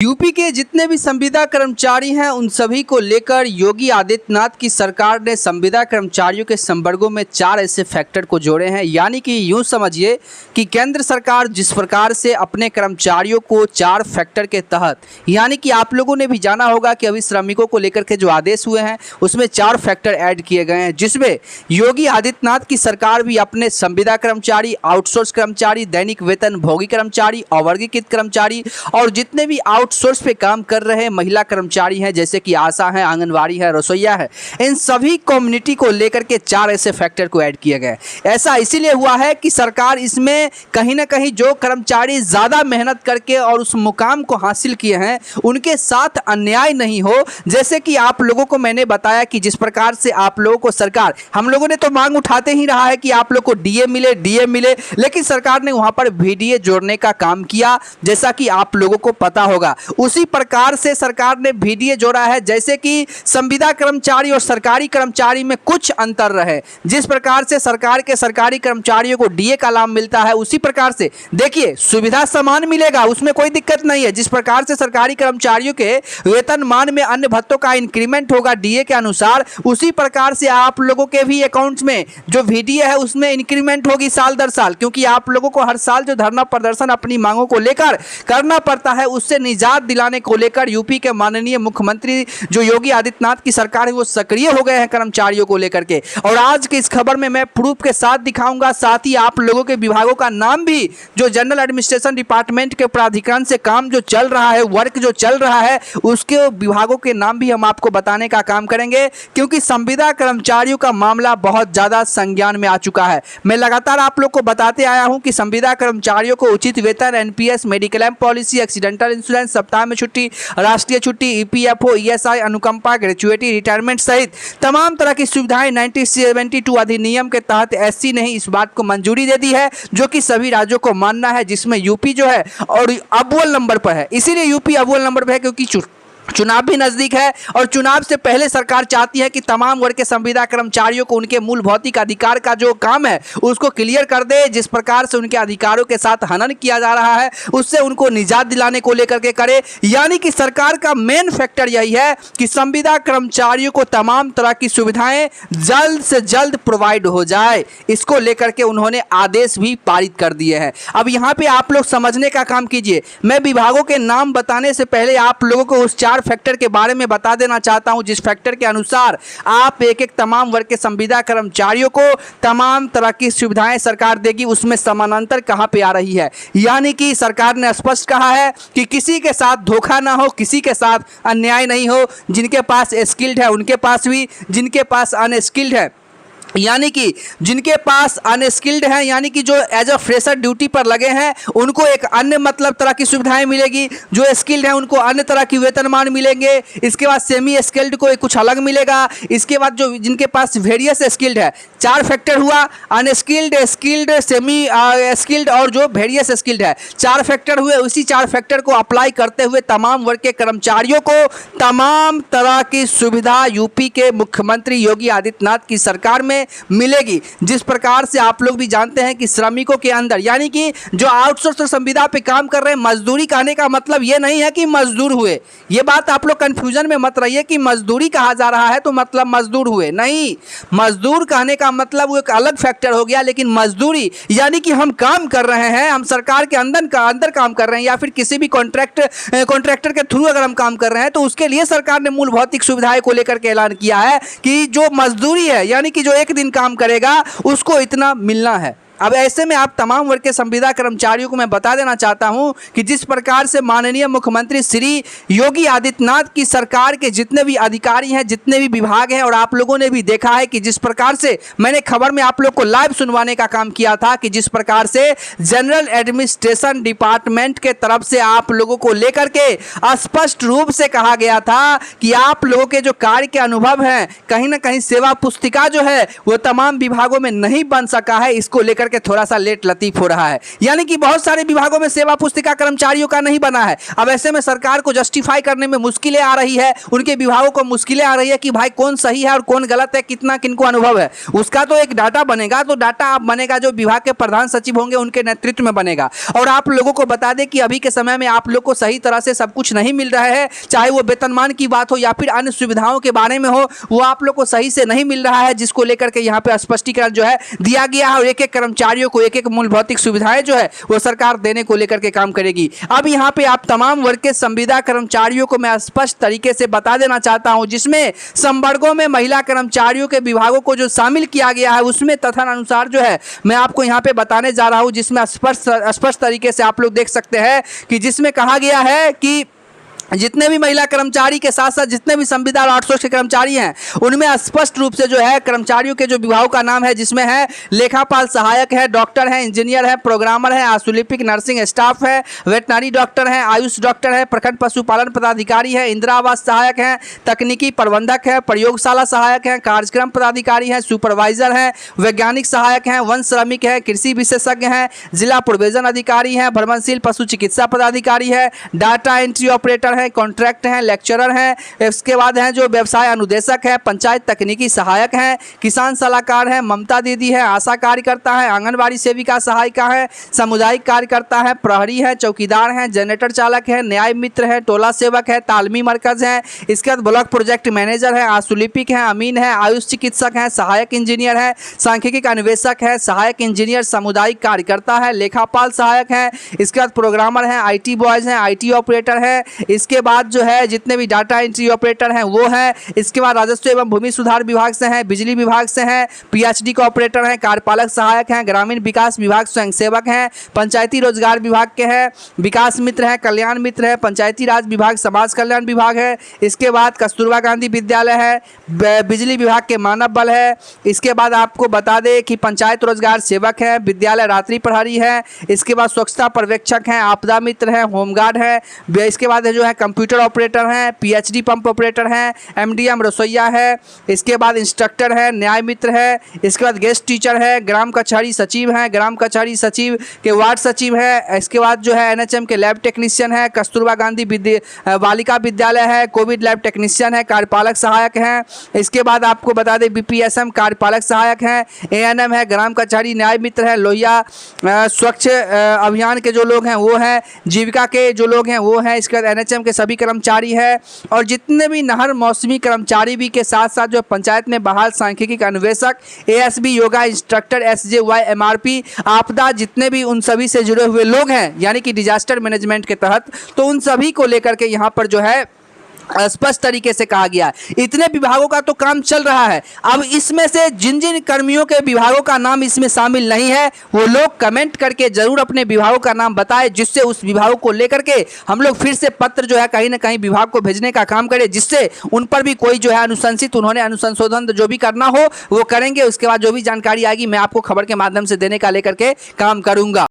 UP के जितने भी संविदा कर्मचारी हैं उन सभी को लेकर योगी आदित्यनाथ की सरकार ने संविदा कर्मचारियों के संवर्गों में 4 ऐसे फैक्टर को जोड़े हैं। यानी कि यूं समझिए कि केंद्र सरकार जिस प्रकार से अपने कर्मचारियों को 4 फैक्टर के तहत, यानी कि आप लोगों ने भी जाना होगा कि अभी श्रमिकों को लेकर के जो आदेश हुए हैं उसमें 4 फैक्टर ऐड किए गए हैं, जिसमें योगी आदित्यनाथ की सरकार भी अपने संविदा कर्मचारी, आउटसोर्स कर्मचारी, दैनिक वेतन भोगी कर्मचारी, अवर्गीकृत कर्मचारी और जितने भी आउटसोर्स पे काम कर रहे महिला कर्मचारी हैं जैसे कि आशा है, आंगनवाड़ी है, रसोईया है, इन सभी कम्युनिटी को लेकर के 4 ऐसे फैक्टर को ऐड किए गए। ऐसा इसीलिए हुआ है कि सरकार इसमें कहीं ना कहीं जो कर्मचारी ज़्यादा मेहनत करके और उस मुकाम को हासिल किए हैं उनके साथ अन्याय नहीं हो। जैसे कि आप लोगों को मैंने बताया कि जिस प्रकार से आप लोगों को सरकार, हम लोगों ने तो मांग उठाते ही रहा है कि आप लोग को डीए मिले, लेकिन सरकार ने वहां पर वीडीए जोड़ने का काम किया, जैसा कि आप लोगों को पता होगा। उसी प्रकार से सरकार ने वीडीए जोड़ा है, जैसे कि संविदा कर्मचारी और सरकारी कर्मचारी में कुछ अंतर रहे। जिस प्रकार से सरकार के सरकारी कर्मचारियों को डीए का लाभ मिलता है, उसी प्रकार से देखिए सुविधा समान मिलेगा, उसमें कोई दिक्कत नहीं है। जिस प्रकार से सरकारी कर्मचारियों के वेतनमान में अन्य भत्तों का इंक्रीमेंट होगा डीए के अनुसार, उसी प्रकार से आप लोगों के भी अकाउंट्स में जो वीडीए है उसमें इंक्रीमेंट होगी साल दर साल, क्योंकि आप लोगों को हर साल जो धरना प्रदर्शन अपनी मांगों को लेकर करना पड़ता है, उससे निजात दिलाने को लेकर यूपी के माननीय मुख्यमंत्री जो योगी आदित्यनाथ की सरकार है वो सक्रिय हो गए हैं कर्मचारियों को लेकर के। और आज के इस खबर में मैं प्रूफ के साथ दिखाऊंगा, साथ ही आप लोगों के विभागों का नाम भी, जो जनरल एडमिनिस्ट्रेशन डिपार्टमेंट के प्राधिकरण से काम जो चल रहा है, वर्क जो चल रहा है, उसके विभागों के नाम भी हम आपको बताने का काम करेंगे, क्योंकि संविदा कर्मचारियों का मामला बहुत ज्यादा संज्ञान में आ चुका है। मैं लगातार आप लोग को बताते आया हूं कि संविदा कर्मचारियों को उचित वेतन, NPS, mediclaim policy, accidental insurance, सप्ताह में छुट्टी, राष्ट्रीय छुट्टी, ईपीएफओ, ईएसआई, अनुकंपा, ग्रेजुएटी, रिटायरमेंट सहित तमाम तरह की सुविधाएं 1972 अधिनियम के तहत एससी ने ही इस बात को मंजूरी दे दी है, जो कि सभी राज्यों को मानना है, जिसमें यूपी जो है और अव्वल नंबर पर है। इसीलिए यूपी अव्वल नंबर पर है क्योंकि चुनाव भी नजदीक है और चुनाव से पहले सरकार चाहती है कि तमाम वर्ग के संविदा कर्मचारियों को उनके मूल भौतिक अधिकार का जो काम है उसको क्लियर कर दे। जिस प्रकार से उनके अधिकारों के साथ हनन किया जा रहा है उससे उनको निजात दिलाने को लेकर के करे। यानी कि सरकार का मेन फैक्टर यही है कि संविदा कर्मचारियों को तमाम तरह की सुविधाएं जल्द से जल्द प्रोवाइड हो जाए, इसको लेकर के उन्होंने आदेश भी पारित कर दिए हैं। अब यहाँ पे आप लोग समझने का काम कीजिए। मैं विभागों के नाम बताने से पहले आप लोगों को उस 4 फैक्टर के बारे में बता देना चाहता हूं, जिस फैक्टर के अनुसार आप एक तमाम वर्ग के संविदा कर्मचारियों को तमाम तरह की सुविधाएं सरकार देगी, उसमें समानांतर कहां पे आ रही है। यानी कि सरकार ने स्पष्ट कहा है कि किसी के साथ धोखा ना हो, किसी के साथ अन्याय नहीं हो। जिनके पास स्किल्ड है उनके पास भी, जिनके पास अनस्किल्ड है, यानी कि जिनके पास अनस्किल्ड हैं, यानी कि जो एज अ फ्रेशर ड्यूटी पर लगे हैं, उनको एक अन्य मतलब तरह की सुविधाएं मिलेगी। जो स्किल्ड हैं उनको अन्य तरह की वेतनमान मिलेंगे। इसके बाद सेमी स्किल्ड को कुछ अलग मिलेगा। इसके बाद जो जिनके पास वेरियस स्किल्ड है, 4 फैक्टर हुआ, अनस्किल्ड, स्किल्ड, सेमी स्किल्ड और जो वेरियस स्किल्ड है, 4 फैक्टर हुए। उसी 4 फैक्टर को अप्लाई करते हुए तमाम वर्ग के कर्मचारियों को तमाम तरह की सुविधा यूपी के मुख्यमंत्री योगी आदित्यनाथ की सरकार में मिलेगी। जिस प्रकार से आप लोग भी जानते हैं कि श्रमिकों के अंदर, यानी कि जो आउटसोर्स और संविदा पे काम कर रहे हैं, मजदूरी कहने का मतलब ये नहीं है कि मजदूर हुए। ये बात आप लोग कंफ्यूजन में मत रहिए कि मजदूरी कहा जा रहा है तो मतलब मजदूर हुए, नहीं। मजदूर कहने का मतलब वो एक अलग फैक्टर हो गया, लेकिन मजदूरी यानी कि हम काम कर रहे हैं, हम सरकार के अंदर काम कर रहे हैं, या फिर किसी भी कॉन्ट्रैक्टर के थ्रू अगर हम काम कर रहे हैं तो उसके लिए सरकार ने मूल भौतिक सुविधाएं को लेकर के ऐलान किया है कि जो मजदूरी है, यानी कि जो एक दिन काम करेगा उसको इतना मिलना है। अब ऐसे में आप तमाम वर्ग के संविदा कर्मचारियों को मैं बता देना चाहता हूं कि जिस प्रकार से माननीय मुख्यमंत्री श्री योगी आदित्यनाथ की सरकार के जितने भी अधिकारी हैं, जितने भी विभाग हैं, और आप लोगों ने भी देखा है कि जिस प्रकार से मैंने खबर में आप लोग को लाइव सुनवाने का काम किया था कि जिस प्रकार से जनरल एडमिनिस्ट्रेशन डिपार्टमेंट के तरफ से आप लोगों को लेकर के स्पष्ट रूप से कहा गया था कि आप लोगों के जो कार्य के अनुभव हैं, कहीं ना कहीं सेवा पुस्तिका जो है वो तमाम विभागों में नहीं बन सका है, इसको लेकर लेकर के थोड़ा सा लेट लतीफ हो रहा है। यानी कि बहुत सारे विभागों में सेवा पुस्तिका कर्मचारियों का नहीं बना है। अब ऐसे में सरकार को जस्टिफाई करने में मुश्किलें आ रही है, उनके विभागों को मुश्किलें आ रही है कि भाई कौन सही है और कौन गलत है, कितना किनको अनुभव है। उसका तो एक डाटा बनेगा, तो डाटा आप बनेगा जो विभाग के प्रधान सचिव होंगे उनके नेतृत्व में बनेगा। और आप लोगों को बता दें कि अभी के समय में आप लोग को सही तरह से सब कुछ नहीं मिल रहा है, चाहे वो वेतनमान की बात हो या फिर अन्य सुविधाओं के बारे में हो, वो आप लोग को सही से नहीं मिल रहा है, जिसको लेकर के यहाँ पे स्पष्टीकरण जो है दिया गया है। और एक एक कर्मचारियों को एक एक मूल भौतिक सुविधाएं जो है वो सरकार देने को लेकर के काम करेगी। अब यहाँ पे आप तमाम वर्ग के संविदा कर्मचारियों को मैं स्पष्ट तरीके से बता देना चाहता हूं, जिसमें संवर्गों में महिला कर्मचारियों के विभागों को जो शामिल किया गया है उसमें तदनुसार जो है मैं आपको यहाँ पे बताने जा रहा हूं, जिसमें स्पष्ट तरीके से आप लोग देख सकते हैं कि जिसमें कहा गया है कि जितने भी महिला कर्मचारी के साथ साथ जितने भी संविदा और आउटसोर्स के कर्मचारी हैं उनमें स्पष्ट रूप से जो है कर्मचारियों के जो विभागों का नाम है, जिसमें है लेखापाल सहायक है, डॉक्टर है, इंजीनियर है, प्रोग्रामर है, आशुलिपिक नर्सिंग स्टाफ है, वेटनरी डॉक्टर है, आयुष डॉक्टर है, प्रखंड पशुपालन पदाधिकारी है, इंदिरा आवास सहायक है, तकनीकी प्रबंधक है, प्रयोगशाला सहायक है, कार्यक्रम पदाधिकारी है, सुपरवाइजर है, वैज्ञानिक सहायक है, वन श्रमिक है, कृषि विशेषज्ञ है, जिला प्रोविजन अधिकारी है, भ्रमणशील पशु चिकित्सा पदाधिकारी है, डाटा एंट्री ऑपरेटर है, कॉन्ट्रैक्ट हैं, लेक्चरर हैं, इसके बाद हैं जो व्यवसाय अनुदेशक है, पंचायत तकनीकी सहायक हैं, किसान सलाहकार है, ममता दीदी है, आशा कार्यकर्ता है, आंगनबाड़ी सेविका सहायिका है, सामुदायिक कार्यकर्ता है, प्रहरी है, चौकीदार हैं, जनरेटर चालक है, न्याय मित्र है, टोला सेवक है, तालमी मरकज है, इसके बाद ब्लॉक प्रोजेक्ट मैनेजर है, आशुलिपिक है, अमीन है, आयुष चिकित्सक है, सहायक इंजीनियर है, सांख्यिकी अन्वेषक है, सहायक इंजीनियर, सामुदायिक कार्यकर्ता है, लेखापाल सहायक है, इसके बाद प्रोग्रामर है, IT बॉयज हैं, IT ऑपरेटर है, इसके बाद जो है जितने भी डाटा एंट्री ऑपरेटर हैं वो है, इसके बाद राजस्व एवं भूमि सुधार विभाग से हैं, बिजली विभाग से हैं, PhD के ऑपरेटर हैं, कार्यपालक सहायक हैं, ग्रामीण विकास विभाग स्वयंसेवक हैं, पंचायती रोजगार विभाग के हैं, विकास मित्र हैं, कल्याण मित्र है, पंचायती राज विभाग समाज कल्याण विभाग है, इसके बाद कस्तूरबा गांधी विद्यालय है, बिजली विभाग के मानव बल है, इसके बाद आपको बता दें कि पंचायत रोजगार सेवक है, विद्यालय रात्रि प्रहरी है, इसके बाद स्वच्छता पर्यवेक्षक हैं, आपदा मित्र है, होमगार्ड है, इसके बाद जो है कंप्यूटर ऑपरेटर हैं, PhD पंप ऑपरेटर हैं, MDM रसोईया है, इसके बाद इंस्ट्रक्टर है, न्याय मित्र है, इसके बाद गेस्ट टीचर है, ग्राम कचहरी सचिव हैं, ग्राम कचहरी सचिव के वार्ड सचिव है, इसके बाद जो है NHM के लैब टेक्नीशियन है, कस्तूरबा गांधी बालिका विद्यालय है, कोविड लैब टेक्नीशियन है, कार्यपालक सहायक हैं, इसके बाद आपको बता दें BPSM कार्यपालक सहायक हैं, ANM है, ग्राम कचहरी न्याय मित्र है, लोहिया स्वच्छ अभियान के जो लोग हैं वो हैं, जीविका के जो लोग हैं वो हैं, इसके बाद NHM के सभी कर्मचारी है, और जितने भी नहर मौसमी कर्मचारी भी के साथ साथ जो पंचायत में बहाल सांख्यिकी अन्वेषक, ASB yoga instructor, SJY MRP आपदा जितने भी उन सभी से जुड़े हुए लोग हैं, यानी कि डिजास्टर मैनेजमेंट के तहत, तो उन सभी को लेकर के यहाँ पर जो है स्पष्ट तरीके से कहा गया। इतने विभागों का तो काम चल रहा है। अब इसमें से जिन जिन कर्मियों के विभागों का नाम इसमें शामिल नहीं है वो लोग कमेंट करके जरूर अपने विभागों का नाम बताएं, जिससे उस विभागों को लेकर के हम लोग फिर से पत्र जो है कहीं ना कहीं विभाग को भेजने का काम करें, जिससे उन पर भी कोई जो है अनुशंसित उन्होंने अनुसंशोधन जो भी करना हो वो करेंगे। उसके बाद जो भी जानकारी आएगी मैं आपको खबर के माध्यम से देने का लेकर के काम करूंगा।